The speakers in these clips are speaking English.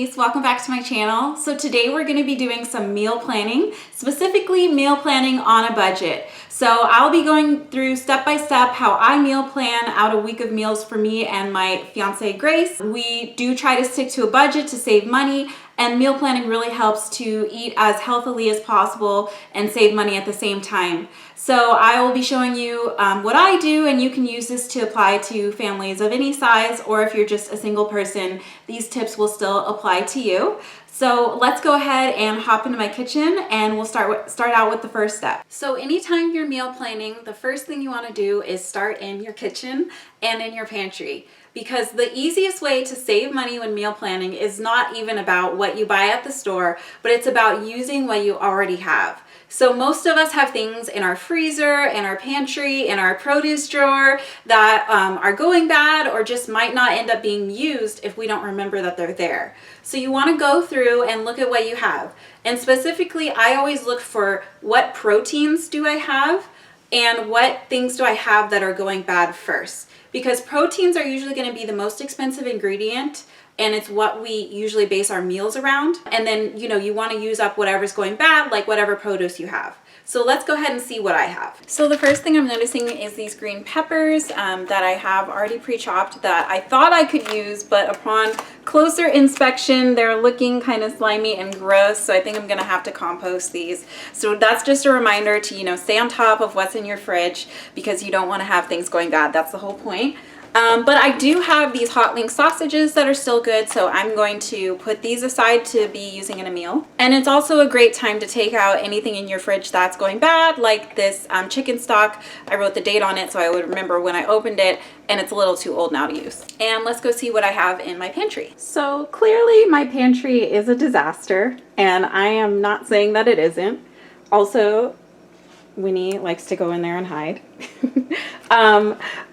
ladies, welcome back to my channel. So today we're going to be doing some meal planning, specifically meal planning on a budget. So I'll be going through step by step how I meal plan out a week of meals for me and my fiance Grace. We do try to stick to a budget to save money, and meal planning really helps to eat as healthily as possible and save money at the same time. So I will be showing you what I do, and you can use this to apply to families of any size, or if you're just a single person, these tips will still apply to you. So let's go ahead and hop into my kitchen, and we'll start out with the first step. So anytime you're meal planning, the first thing you want to do is start in your kitchen and in your pantry. Because the easiest way to save money when meal planning is not even about what you buy at the store, but it's about using what you already have. So most of us have things in our freezer, in our pantry, in our produce drawer that are going bad or just might not end up being used if we don't remember that they're there. So you want to go through and look at what you have. And specifically, I always look for what proteins do I have and what things do I have that are going bad first. Because proteins are usually going to be the most expensive ingredient, and it's what we usually base our meals around. And then, you want to use up whatever's going bad, like whatever produce you have. So let's go ahead and see what I have. So the first thing I'm noticing is these green peppers that I have already pre-chopped that I thought I could use, but upon closer inspection, they're looking kind of slimy and gross. So I think I'm gonna have to compost these. So that's just a reminder to, stay on top of what's in your fridge, because you don't want to have things going bad. That's the whole point. But I do have these hot link sausages that are still good, so I'm going to put these aside to be using in a meal. And it's also a great time to take out anything in your fridge that's going bad, like this chicken stock. I wrote the date on it so I would remember when I opened it, and it's a little too old now to use. And let's go see what I have in my pantry. So clearly my pantry is a disaster, and I am not saying that it isn't. Also, Winnie likes to go in there and hide.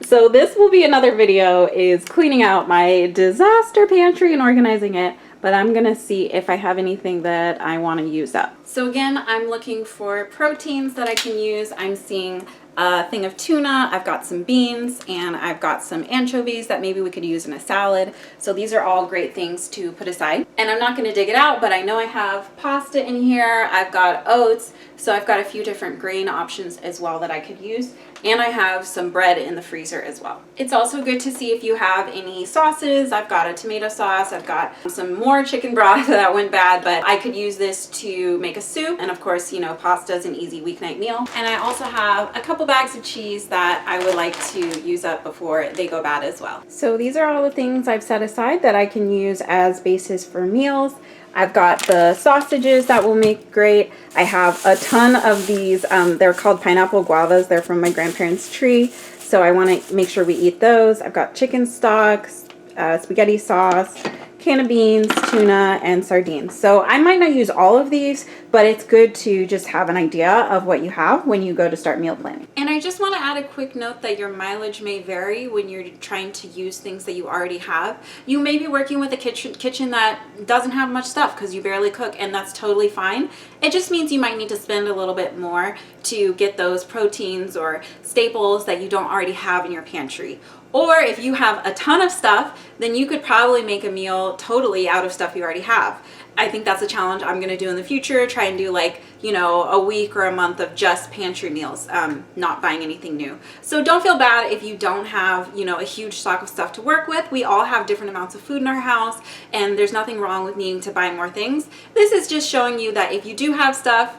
So this will be another video, is cleaning out my disaster pantry and organizing it, but I'm gonna see if I have anything that I want to use up. So again, I'm looking for proteins that I can use. I'm seeing a thing of tuna, I've got some beans, and I've got some anchovies that maybe we could use in a salad. So these are all great things to put aside. And I'm not going to dig it out, but I know I have pasta in here, I've got oats, so I've got a few different grain options as well that I could use. And I have some bread in the freezer as well. It's also good to see if you have any sauces. I've got a tomato sauce, I've got some more chicken broth that went bad, but I could use this to make a soup. And of course, pasta is an easy weeknight meal. And I also have a couple bags of cheese that I would like to use up before they go bad as well. So these are all the things I've set aside that I can use as basis for meals. I've got the sausages that will make great. I have a ton of these. They're called pineapple guavas. They're from my grandparents' tree, so I want to make sure we eat those. I've got chicken stock, spaghetti sauce, can of beans, tuna, and sardines. So I might not use all of these, but it's good to just have an idea of what you have when you go to start meal planning. And I just want to add a quick note that your mileage may vary when you're trying to use things that you already have. You may be working with a kitchen that doesn't have much stuff because you barely cook, and that's totally fine. It just means you might need to spend a little bit more to get those proteins or staples that you don't already have in your pantry. Or if you have a ton of stuff, then you could probably make a meal totally out of stuff you already have. I think that's a challenge I'm going to do in the future. Try and do a week or a month of just pantry meals, not buying anything new. So don't feel bad if you don't have, a huge stock of stuff to work with. We all have different amounts of food in our house, and there's nothing wrong with needing to buy more things. This is just showing you that if you do have stuff,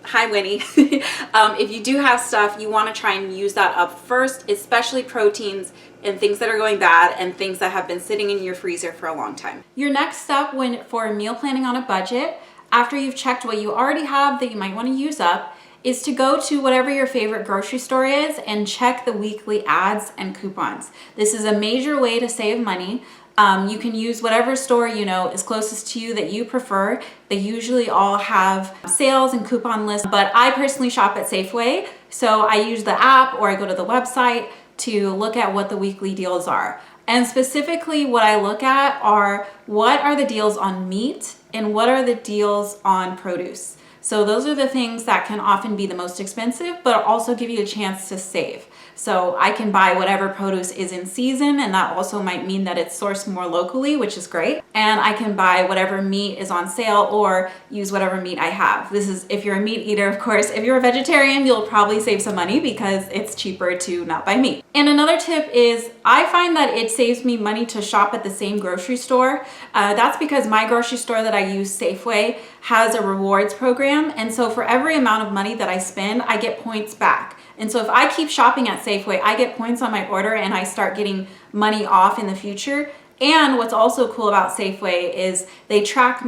hi Winnie, if you do have stuff, you want to try and use that up first, especially proteins and things that are going bad and things that have been sitting in your freezer for a long time. Your next step for meal planning on a budget, after you've checked what you already have that you might want to use up, is to go to whatever your favorite grocery store is and check the weekly ads and coupons. This is a major way to save money. You can use whatever store is closest to you that you prefer. They usually all have sales and coupon lists, but I personally shop at Safeway, so I use the app or I go to the website to look at what the weekly deals are. And specifically what I look at are what are the deals on meat and what are the deals on produce. So those are the things that can often be the most expensive, but also give you a chance to save. So I can buy whatever produce is in season, and that also might mean that it's sourced more locally, which is great. And I can buy whatever meat is on sale or use whatever meat I have. This is if you're a meat eater, of course. If you're a vegetarian, you'll probably save some money because it's cheaper to not buy meat. And another tip is I find that it saves me money to shop at the same grocery store. That's because my grocery store that I use, Safeway, has a rewards program. And so for every amount of money that I spend, I get points back. And so if I keep shopping at Safeway, I get points on my order and I start getting money off in the future. And what's also cool about Safeway is they track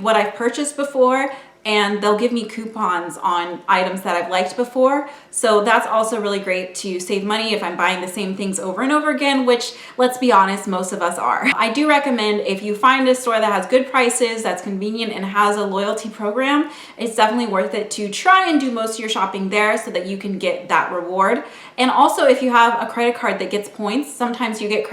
what I've purchased before, and they'll give me coupons on items that I've liked before. So that's also really great to save money if I'm buying the same things over and over again, which, let's be honest, most of us are. I do recommend if you find a store that has good prices, that's convenient, and has a loyalty program, it's definitely worth it to try and do most of your shopping there so that you can get that reward. And also, if you have a credit card that gets points, sometimes you get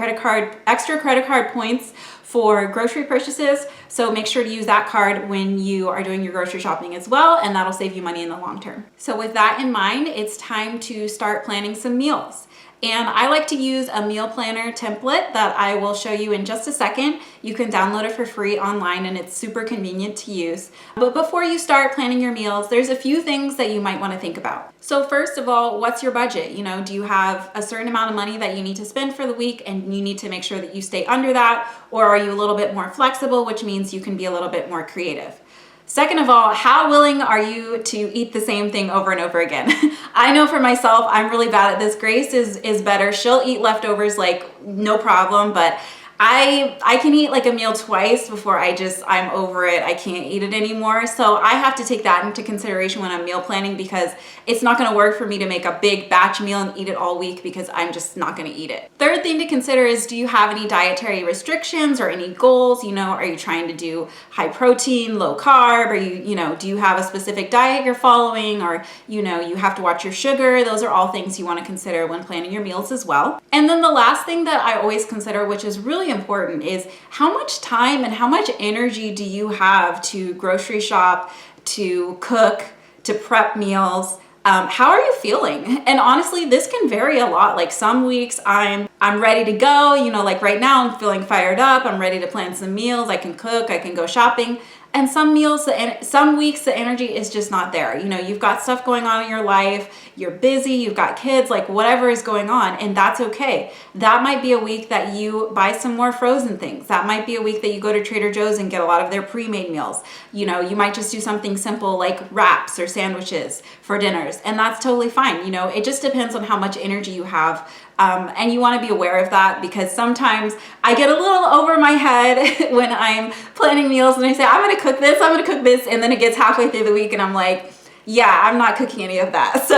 extra credit card points for grocery purchases. So make sure to use that card when you are doing your grocery shopping as well, and that'll save you money in the long term. So with that in mind, it's time to start planning some meals. And I like to use a meal planner template that I will show you in just a second. You can download it for free online and it's super convenient to use. But before you start planning your meals, there's a few things that you might want to think about. So first of all, what's your budget? Do you have a certain amount of money that you need to spend for the week and you need to make sure that you stay under that? Or are you a little bit more flexible, which means you can be a little bit more creative? Second of all, how willing are you to eat the same thing over and over again? I know for myself, I'm really bad at this. Grace is better. She'll eat leftovers like no problem, but I can eat like a meal twice before I'm over it. I can't eat it anymore. So I have to take that into consideration when I'm meal planning, because it's not going to work for me to make a big batch meal and eat it all week, because I'm just not going to eat it. Third thing to consider is, do you have any dietary restrictions or any goals? Are you trying to do high protein, low carb? Do you have a specific diet you're following? Or, you have to watch your sugar. Those are all things you want to consider when planning your meals as well. And then the last thing that I always consider, which is really important, is how much time and how much energy do you have to grocery shop, to cook, to prep meals? How are you feeling? And honestly, this can vary a lot. Like some weeks I'm ready to go, like right now I'm feeling fired up. I'm ready to plan some meals. I can cook, I can go shopping. And some weeks the energy is just not there. You've got stuff going on in your life, you're busy, you've got kids, like whatever is going on, and that's okay. That might be a week that you buy some more frozen things. That might be a week that you go to Trader Joe's and get a lot of their pre-made meals. You might just do something simple like wraps or sandwiches for dinners, and that's totally fine. It just depends on how much energy you have. And you want to be aware of that, because sometimes I get a little over my head when I'm planning meals and I say, I'm going to cook this, and then it gets halfway through the week and I'm like, yeah, I'm not cooking any of that. So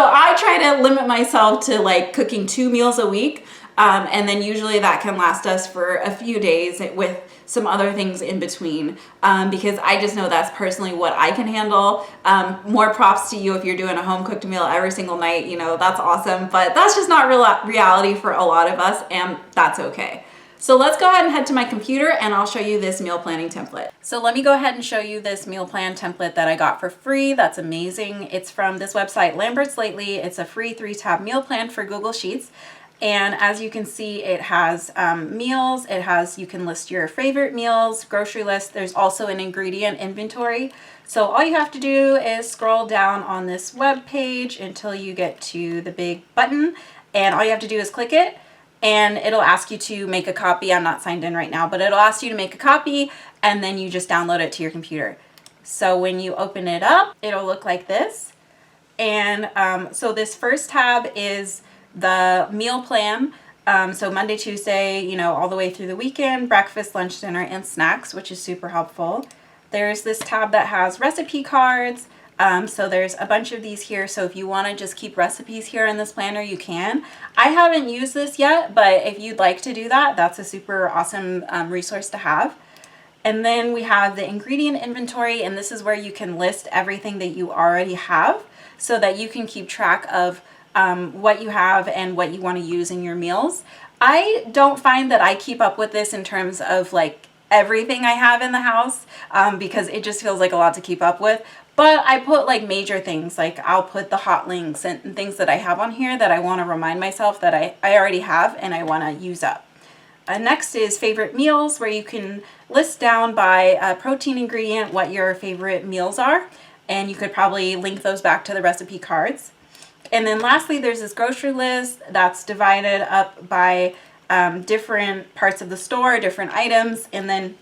I try to limit myself to like cooking 2 meals a week. And then usually that can last us for a few days with some other things in between, because I just know that's personally what I can handle. More props to you if you're doing a home cooked meal every single night, that's awesome, but that's just not reality for a lot of us, and that's okay. So let's go ahead and head to my computer and I'll show you this meal planning template. So let me go ahead and show you this meal plan template that I got for free. That's amazing. It's from this website, Lambert's Lately. It's a free 3-tab meal plan for Google Sheets. And as you can see, it has meals. You can list your favorite meals, grocery list. There's also an ingredient inventory. So all you have to do is scroll down on this web page until you get to the big button. And all you have to do is click it. And it'll ask you to make a copy. I'm not signed in right now, but it'll ask you to make a copy, and then you just download it to your computer. So when you open it up, it'll look like this. And so this first tab is the meal plan. So Monday, Tuesday, all the way through the weekend, breakfast, lunch, dinner, and snacks, which is super helpful. There's this tab that has recipe cards. So there's a bunch of these here. So if you want to just keep recipes here in this planner, you can. I haven't used this yet, but if you'd like to do that, that's a super awesome resource to have. And then we have the ingredient inventory, and this is where you can list everything that you already have so that you can keep track of what you have and what you want to use in your meals. I don't find that I keep up with this in terms of like everything I have in the house, because it just feels like a lot to keep up with. But I put like major things, like I'll put the hot links and things that I have on here that I want to remind myself that I already have and I want to use up. Next is favorite meals, where you can list down by protein ingredient what your favorite meals are, and you could probably link those back to the recipe cards. And then lastly, there's this grocery list that's divided up by different parts of the store, different items, and then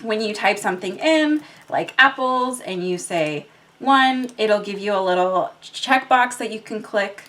when you type something in, like apples, and you say 1, it'll give you a little checkbox that you can click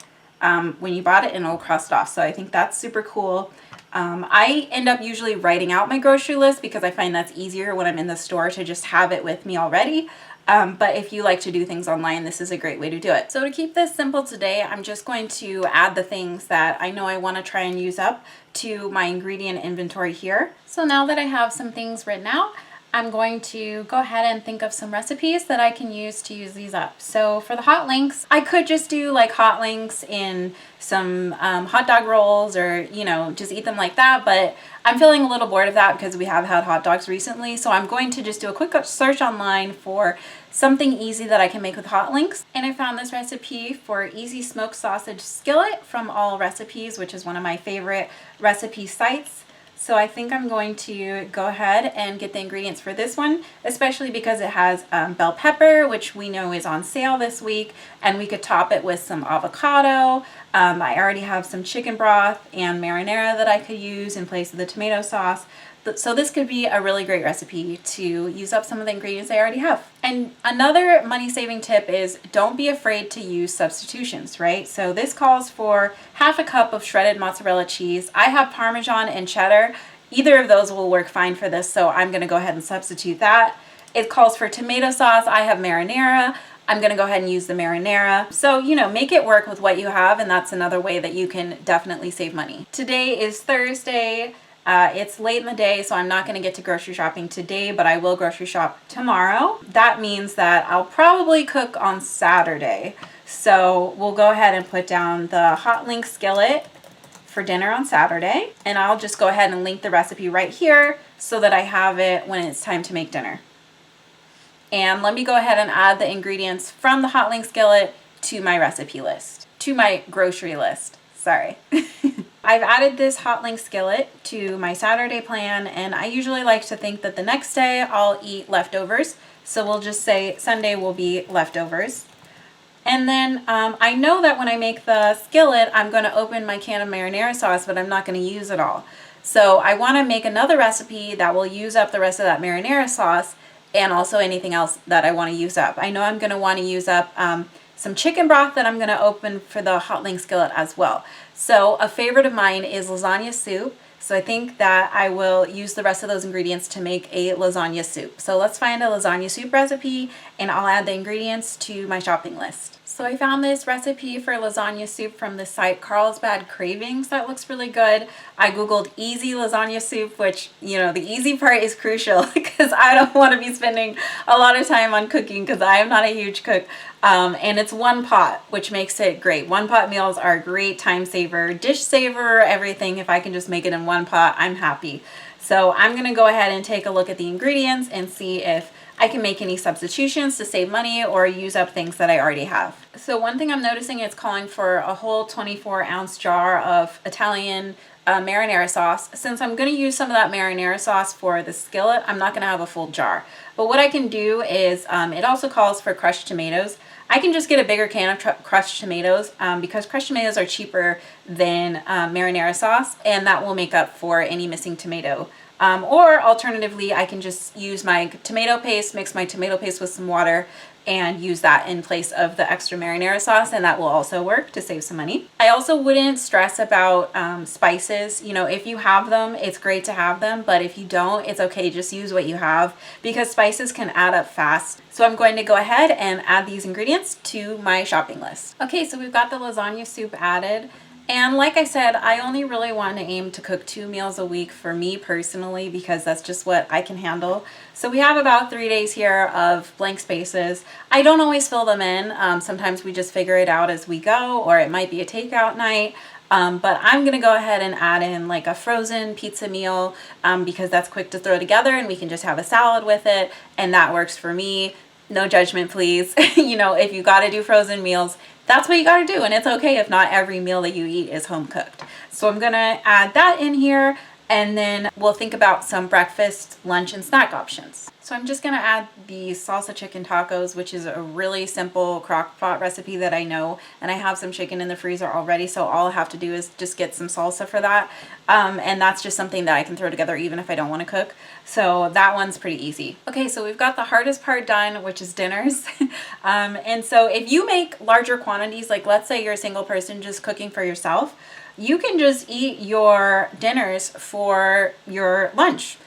when you bought it, and it'll cross it off. So I think that's super cool. I end up usually writing out my grocery list because I find that's easier when I'm in the store to just have it with me already. But if you like to do things online, this is a great way to do it. So to keep this simple today, I'm just going to add the things that I know I want to try and use up to my ingredient inventory here. So now that I have some things written out, I'm going to go ahead and think of some recipes that I can use to use these up. So for the hot links, I could just do like hot links in some hot dog rolls, or, you know, just eat them like that. But I'm feeling a little bored of that because we have had hot dogs recently. So I'm going to just do a quick search online for something easy that I can make with hot links. And I found this recipe for easy smoked sausage skillet from All Recipes, which is one of my favorite recipe sites. So I think I'm going to go ahead and get the ingredients for this one, especially because it has bell pepper, which we know is on sale this week, and we could top it with some avocado. I already have some chicken broth and marinara that I could use in place of the tomato sauce. So this could be a really great recipe to use up some of the ingredients I already have. And another money-saving tip is don't be afraid to use substitutions, right? So this calls for half a cup of shredded mozzarella cheese. I have Parmesan and cheddar. Either of those will work fine for this, so I'm gonna go ahead and substitute that. It calls for tomato sauce. I have marinara. I'm gonna go ahead and use the marinara. So, you know, make it work with what you have, and that's another way that you can definitely save money. Today is Thursday. It's late in the day, so I'm not going to get to grocery shopping today, but I will grocery shop tomorrow. That means that I'll probably cook on Saturday. So we'll go ahead and put down the hot link skillet for dinner on Saturday, and I'll just go ahead and link the recipe right here so that I have it when it's time to make dinner. And let me go ahead and add the ingredients from the hot link skillet to my recipe list, to my grocery list. Sorry. I've added this hot link skillet to my Saturday plan, and I usually like to think that the next day I'll eat leftovers. So we'll just say Sunday will be leftovers. And then I know that when I make the skillet, I'm going to open my can of marinara sauce, but I'm not going to use it all. So I want to make another recipe that will use up the rest of that marinara sauce and also anything else that I want to use up. I know I'm going to want to use up some chicken broth that I'm going to open for the hot link skillet as well. So a favorite of mine is lasagna soup. So I think that I will use the rest of those ingredients to make a lasagna soup. So let's find a lasagna soup recipe, and I'll add the ingredients to my shopping list. So I found this recipe for lasagna soup from the site Carlsbad Cravings. That looks really good. I googled easy lasagna soup, which, you know, the easy part is crucial because I don't want to be spending a lot of time on cooking because I am not a huge cook. And it's one pot, which makes it great. One pot meals are a great time saver, dish saver, everything. If I can just make it in one pot, I'm happy. So I'm going to go ahead and take a look at the ingredients and see if I can make any substitutions to save money or use up things that I already have. So one thing I'm noticing, it's calling for a whole 24-ounce jar of Italian marinara sauce. Since I'm going to use some of that marinara sauce for the skillet, I'm not going to have a full jar. But what I can do is, it also calls for crushed tomatoes. I can just get a bigger can of crushed tomatoes because crushed tomatoes are cheaper than marinara sauce, and that will make up for any missing tomato. Or alternatively, I can just use my tomato paste, mix my tomato paste with some water, and use that in place of the extra marinara sauce, and that will also work to save some money. I also wouldn't stress about spices. You know, if you have them, it's great to have them, but if you don't, it's okay, just use what you have because spices can add up fast. So I'm going to go ahead and add these ingredients to my shopping list. Okay, so we've got the lasagna soup added. And like I said, I only really want to aim to cook 2 meals a week for me personally because that's just what I can handle. So we have about 3 days here of blank spaces. I don't always fill them in. Sometimes we just figure it out as we go, or it might be a takeout night. But I'm going to go ahead and add in like a frozen pizza meal because that's quick to throw together and we can just have a salad with it, and that works for me. no judgment, please. You know, if you got to do frozen meals, that's what you got to do. And it's okay if not every meal that you eat is home cooked. So I'm going to add that in here, and then we'll think about some breakfast, lunch, and snack options. So I'm just going to add the salsa chicken tacos, which is a really simple crock pot recipe that I know, and I have some chicken in the freezer already, so all I have to do is just get some salsa for that, and that's just something that I can throw together even if I don't want to cook. So that one's pretty easy. Okay, so we've got the hardest part done, which is dinners. And so if you make larger quantities, like let's say you're a single person just cooking for yourself, you can just eat your dinners for your lunch.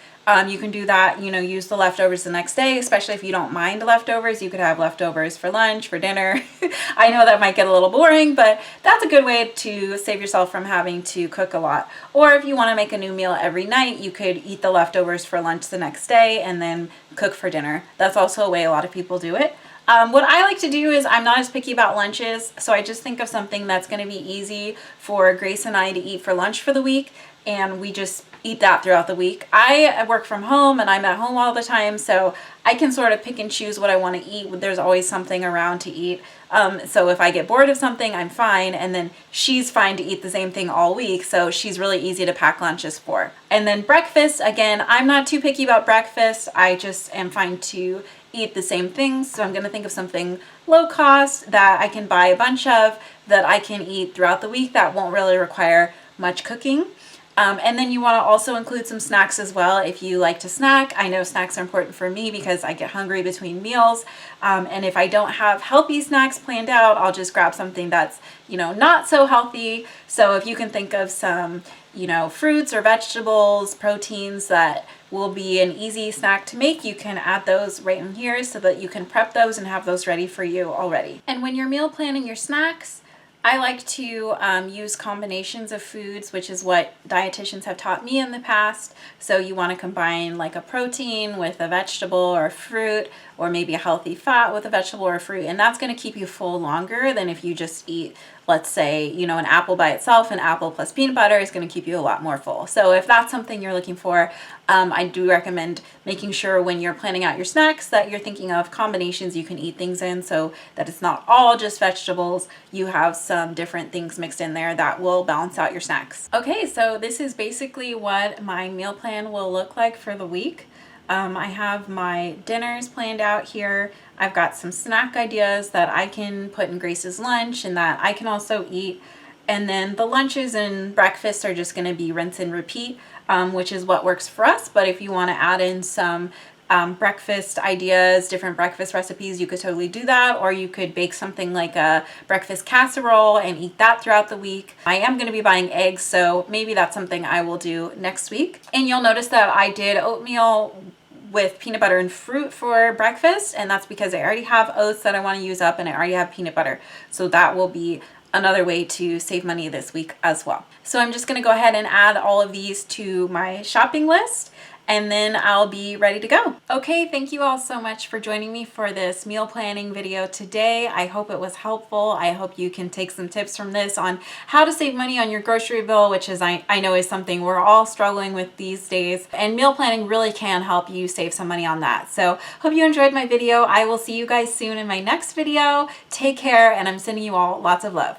You can do that, you know, use the leftovers the next day, especially if you don't mind leftovers. You could have leftovers for lunch, for dinner. I know that might get a little boring, but that's a good way to save yourself from having to cook a lot. Or if you want to make a new meal every night, you could eat the leftovers for lunch the next day and then cook for dinner. That's also a way a lot of people do it. What I like to do is I'm not as picky about lunches, so I just think of something that's going to be easy for Grace and I to eat for lunch for the week, and we just eat that throughout the week. I work from home and I'm at home all the time, so I can sort of pick and choose what I want to eat. There's always something around to eat. So if I get bored of something, I'm fine, and then she's fine to eat the same thing all week, so she's really easy to pack lunches for. And then breakfast, again, I'm not too picky about breakfast. I just am fine to eat the same things, so I'm going to think of something low cost that I can buy a bunch of that I can eat throughout the week that won't really require much cooking. And then you want to also include some snacks as well if you like to snack. I know snacks are important for me because I get hungry between meals. And if I don't have healthy snacks planned out, I'll just grab something that's, you know, not so healthy. So if you can think of some, you know, fruits or vegetables, proteins that will be an easy snack to make, you can add those right in here so that you can prep those and have those ready for you already. And when you're meal planning your snacks, I like to use combinations of foods, which is what dietitians have taught me in the past. So you want to combine like a protein with a vegetable or a fruit, or maybe a healthy fat with a vegetable or a fruit. And that's going to keep you full longer than if you just eat, let's say, you know, an apple by itself. An apple plus peanut butter is going to keep you a lot more full. So if that's something you're looking for, I do recommend making sure when you're planning out your snacks that you're thinking of combinations you can eat things in, so that it's not all just vegetables. You have some different things mixed in there that will balance out your snacks. Okay, so this is basically what my meal plan will look like for the week. I have my dinners planned out here. I've got some snack ideas that I can put in Grace's lunch and that I can also eat. And then the lunches and breakfasts are just going to be rinse and repeat, which is what works for us. But if you want to add in some breakfast ideas, different breakfast recipes, you could totally do that. Or you could bake something like a breakfast casserole and eat that throughout the week. I am going to be buying eggs, so maybe that's something I will do next week. And you'll notice that I did oatmeal with peanut butter and fruit for breakfast, and that's because I already have oats that I want to use up and I already have peanut butter. So that will be another way to save money this week as well. So I'm just going to go ahead and add all of these to my shopping list, and then I'll be ready to go. Okay, thank you all so much for joining me for this meal planning video today. I hope it was helpful. I hope you can take some tips from this on how to save money on your grocery bill, which is I know is something we're all struggling with these days. And meal planning really can help you save some money on that. So hope you enjoyed my video. I will see you guys soon in my next video. Take care, and I'm sending you all lots of love.